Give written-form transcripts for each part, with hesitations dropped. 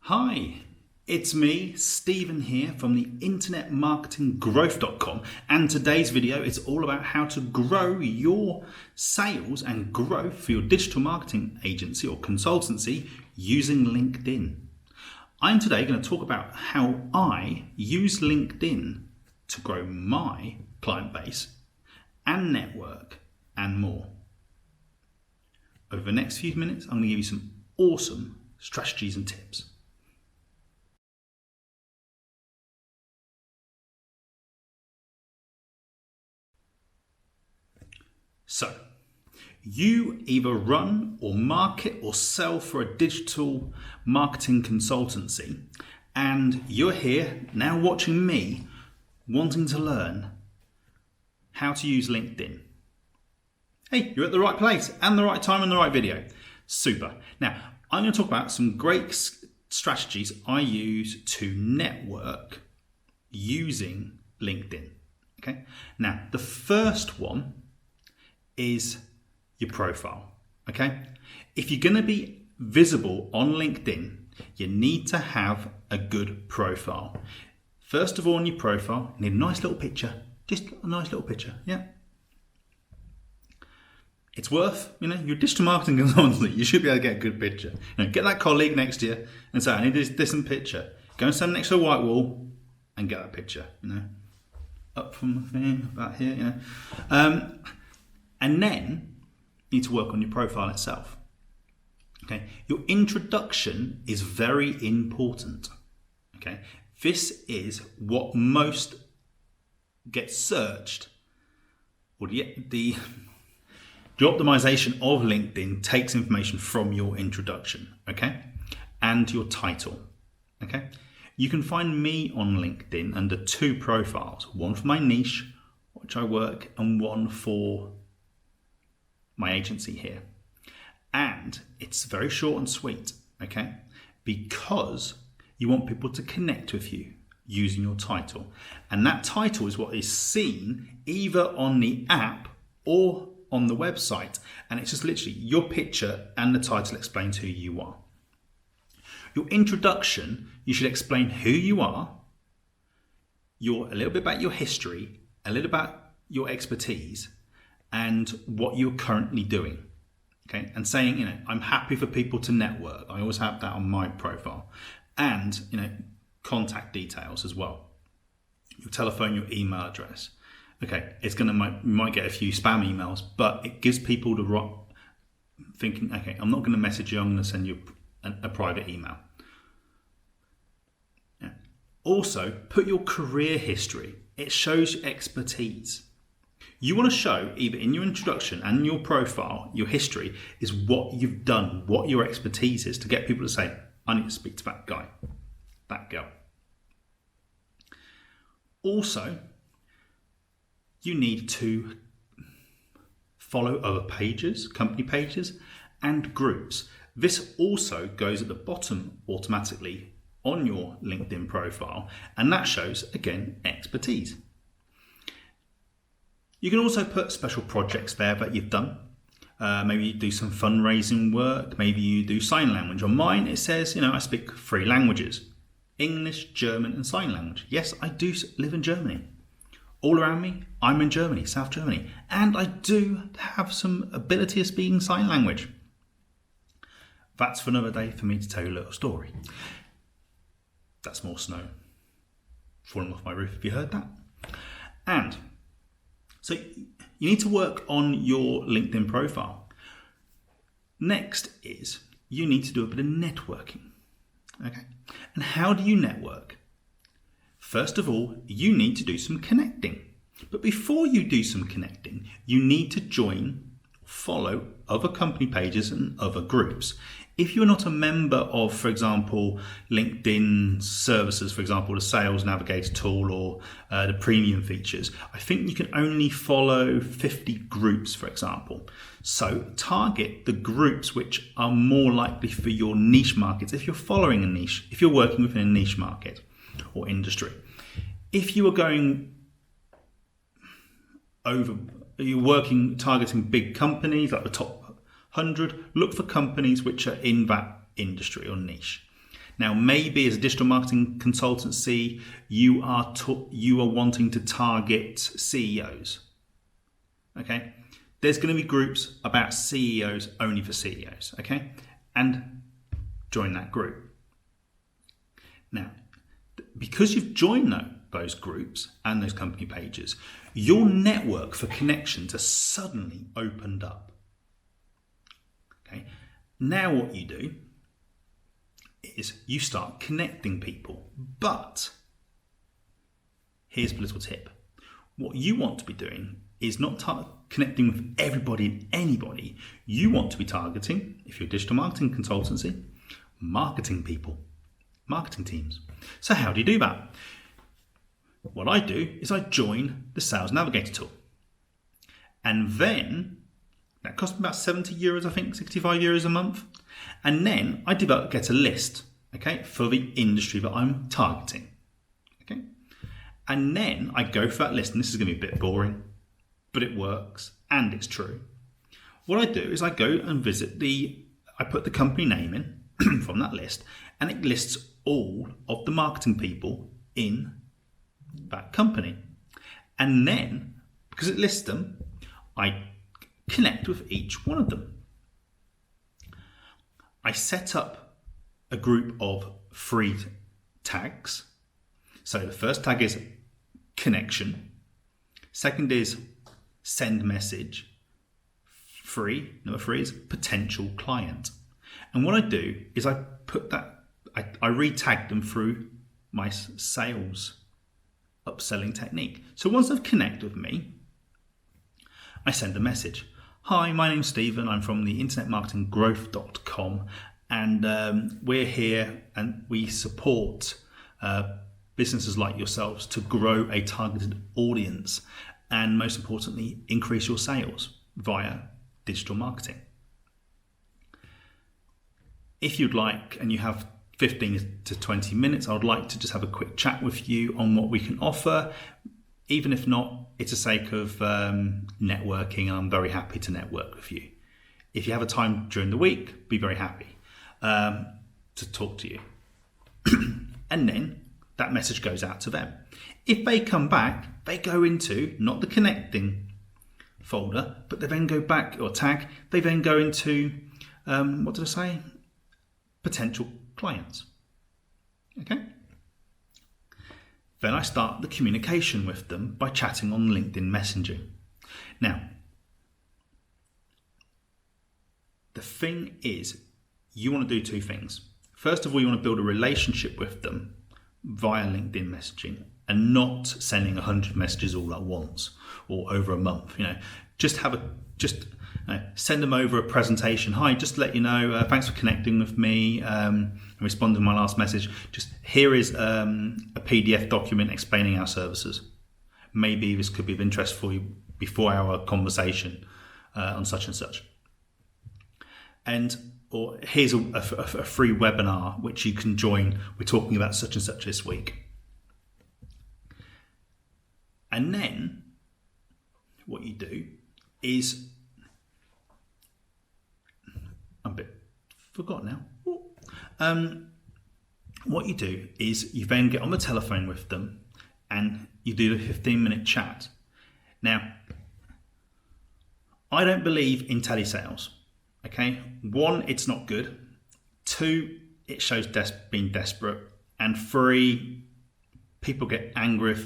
Hi, it's me, Stephen here from the internetmarketinggrowth.com, and today's video is all about how to grow your sales and growth for your digital marketing agency or consultancy using LinkedIn. I'm today going to talk about how I use LinkedIn to grow my client base and network and more. Over the next few minutes, I'm going to give you some awesome strategies and tips. So, you either run or market or sell for a digital marketing consultancy, and you're here now watching me wanting to learn how to use LinkedIn. Hey, you're at the right place and the right time and the right video. Super. Now, I'm going to talk about some great strategies I use to network using LinkedIn. Okay. Now, the first one is your profile. Okay. If you're going to be visible on LinkedIn, you need to have a good profile. First of all, on your profile, you need a nice little picture. Just a nice little picture. Yeah. It's worth, your digital marketing consultancy, you should be able to get a good picture. Get that colleague next to you and say, I need this decent picture. Go and stand next to a white wall and get that picture, Up from the thing, about here, And then you need to work on your profile itself. Okay, your introduction is very important. Okay, this is what most gets searched, or the optimization of LinkedIn takes information from your introduction, okay, and your title. Okay, you can find me on LinkedIn under two profiles: one for my niche, which I work, and one for my agency here. And it's very short and sweet, okay? Because you want people to connect with you using your title. And that title is what is seen either on the app or on the website. And it's just literally your picture and the title explains who you are. Your introduction, you should explain who you are, a little bit about your history, a little about your expertise, and what you're currently doing, okay? And saying, I'm happy for people to network. I always have that on my profile. And, contact details as well. Your telephone, your email address. Okay, you might get a few spam emails, but it gives people the right thinking, okay, I'm not going to message you, I'm going to send you a private email. Yeah. Also, put your career history. It shows your expertise. You want to show either in your introduction and your profile, your history is what you've done, what your expertise is, to get people to say, I need to speak to that guy, that girl. Also, you need to follow other pages, company pages, and groups. This also goes at the bottom automatically on your LinkedIn profile, and that shows, again, expertise. You can also put special projects there that you've done. Maybe you do some fundraising work. Maybe you do sign language. On mine, it says, I speak 3 languages: English, German, and sign language. Yes, I do live in Germany. All around me, I'm in Germany, South Germany. And I do have some ability of speaking sign language. That's for another day for me to tell you a little story. That's more snow falling off my roof. Have you heard that? And so you need to work on your LinkedIn profile. Next is you need to do a bit of networking. Okay. And how do you network? First of all, you need to do some connecting. But before you do some connecting, you need to follow other company pages and other groups. If you're not a member of, for example, LinkedIn services, for example, the Sales Navigator tool or the premium features, I think you can only follow 50 groups, for example. So target the groups which are more likely for your niche markets. If you're following a niche, if you're working within a niche market or industry, if you are targeting big companies like the top 100, look for companies which are in that industry or niche. Now, maybe as a digital marketing consultancy, you are wanting to target CEOs. Okay, there's going to be groups about CEOs only for CEOs. Okay, and join that group. Now, because you've joined those groups and those company pages, your network for connections has suddenly opened up. Okay, now what you do is you start connecting people. But here's a little tip. What you want to be doing is not connecting with everybody and anybody. You want to be targeting, if you're a digital marketing consultancy, marketing people, marketing teams. So how do you do that? What I do is I join the Sales Navigator tool. And then, that cost me about 70 euros, I think, 65 euros a month. And then I get a list, okay, for the industry that I'm targeting. Okay. And then I go for that list, and this is going to be a bit boring, but it works and it's true. What I do is I go and I put the company name in from that list, and it lists all of the marketing people in that company. And then, because it lists them, I connect with each one of them. I set up a group of free tags. So the first tag is connection. Second is send message. Number 3 is potential client. And what I do is I put that, I re-tag them through my sales upselling technique. So once they've connected with me, I send a message. Hi, my name's Stephen. I'm from the internetmarketinggrowth.com, and we're here and we support businesses like yourselves to grow a targeted audience and, most importantly, increase your sales via digital marketing. If you'd like, and you have 15 to 20 minutes, I would like to just have a quick chat with you on what we can offer. Even if not, it's a sake of networking, and I'm very happy to network with you. If you have a time during the week, be very happy to talk to you. And then that message goes out to them. If they come back, they go into not the connecting folder, but they then go back, or tag, they then go into, what did I say? Potential clients. Okay? Then I start the communication with them by chatting on LinkedIn messaging. Now, the thing is, you want to do 2 things. First of all, you want to build a relationship with them via LinkedIn messaging, and not sending 100 messages all at once or over a month. Send them over a presentation. Hi, just to let you know, thanks for connecting with me and responding to my last message. Just here is a PDF document explaining our services. Maybe this could be of interest for you before our conversation on such and such. Or here's a free webinar which you can join. We're talking about such and such this week. And then what you do is, I'm a bit forgot now. What you do is you then get on the telephone with them and you do the 15-minute chat. Now, I don't believe in telesales. Okay, 1, it's not good. 2, it shows being desperate. And 3, people get angry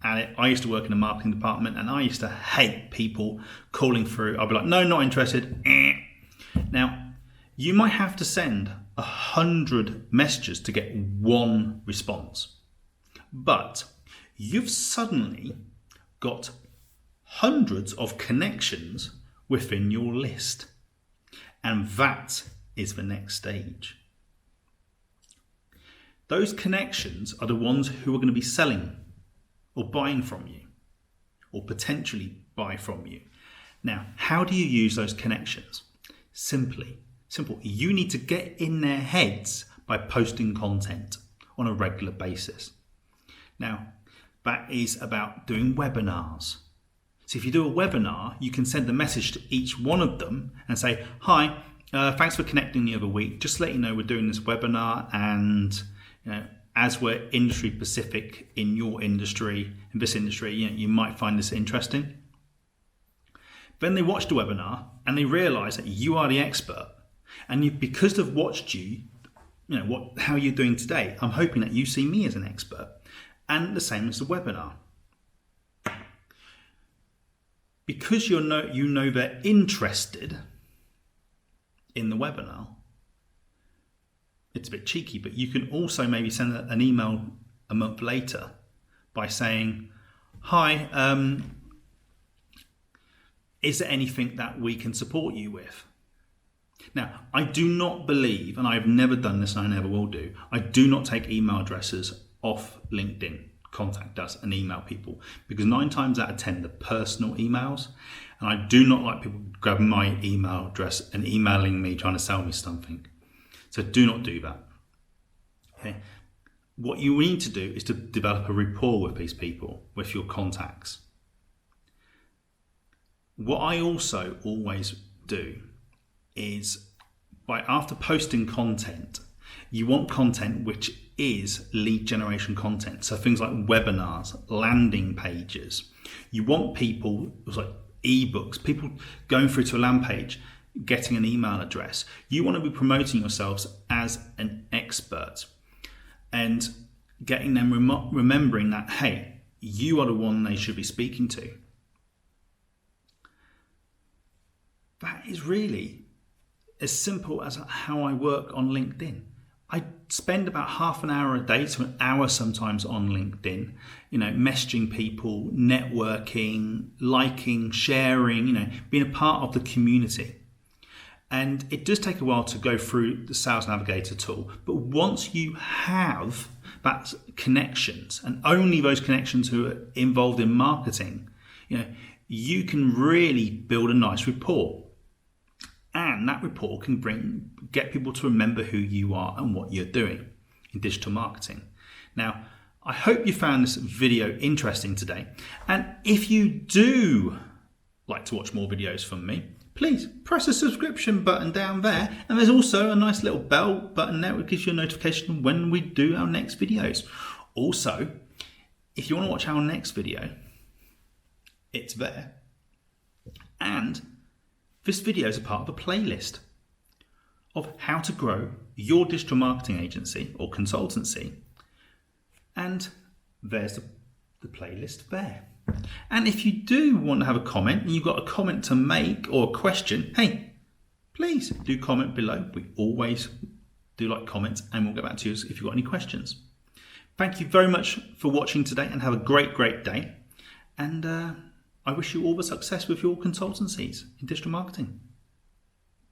at it. I used to work in the marketing department, and I used to hate people calling through. I'd be like, no, not interested. Now, you might have to send 100 messages to get 1 response. But you've suddenly got hundreds of connections within your list. And that is the next stage. Those connections are the ones who are going to be selling or buying from you, or potentially buy from you. Now, how do you use those connections? Simple. You need to get in their heads by posting content on a regular basis. Now, that is about doing webinars. So if you do a webinar, you can send a message to each one of them and say, hi, Thanks for connecting the other week. Just to let you know, we're doing this webinar, and as we're industry specific in your industry, in this industry, you might find this interesting. Then they watched the webinar and they realise that you are the expert, and because they've watched you, how you're doing today, I'm hoping that you see me as an expert, and the same as the webinar. Because you know they're interested in the webinar, it's a bit cheeky, but you can also maybe send an email a month later by saying, hi, is there anything that we can support you with? Now, I do not believe, and I've never done this and I never will do, I do not take email addresses off LinkedIn. Contact us and email people, because 9 times out of 10 they're personal emails, and I do not like people grabbing my email address and emailing me trying to sell me something. So do not do that. Okay. What you need to do is to develop a rapport with these people, with your contacts. What I also always do is, after posting content, you want content which is lead generation content. So things like webinars, landing pages. You want people, like ebooks, people going through to a land page, getting an email address. You want to be promoting yourselves as an expert and getting them remembering that, hey, you are the one they should be speaking to. That is really as simple as how I work on LinkedIn. I spend about half an hour a day to an hour sometimes on LinkedIn, messaging people, networking, liking, sharing, being a part of the community. And it does take a while to go through the Sales Navigator tool, but once you have that connections, and only those connections who are involved in marketing, you can really build a nice rapport. And that rapport can get people to remember who you are and what you're doing in digital marketing. Now, I hope you found this video interesting today. And if you do like to watch more videos from me, please press the subscription button down there. And there's also a nice little bell button there, which gives you a notification when we do our next videos. Also, if you want to watch our next video, it's there. And this video is a part of a playlist of how to grow your digital marketing agency or consultancy. And there's the playlist there. And if you do want to have a comment and you've got a comment to make or a question, hey, please do comment below. We always do like comments, and we'll get back to you if you've got any questions. Thank you very much for watching today, and have a great, great day. And I wish you all the success with your consultancies in digital marketing.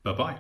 Bye-bye.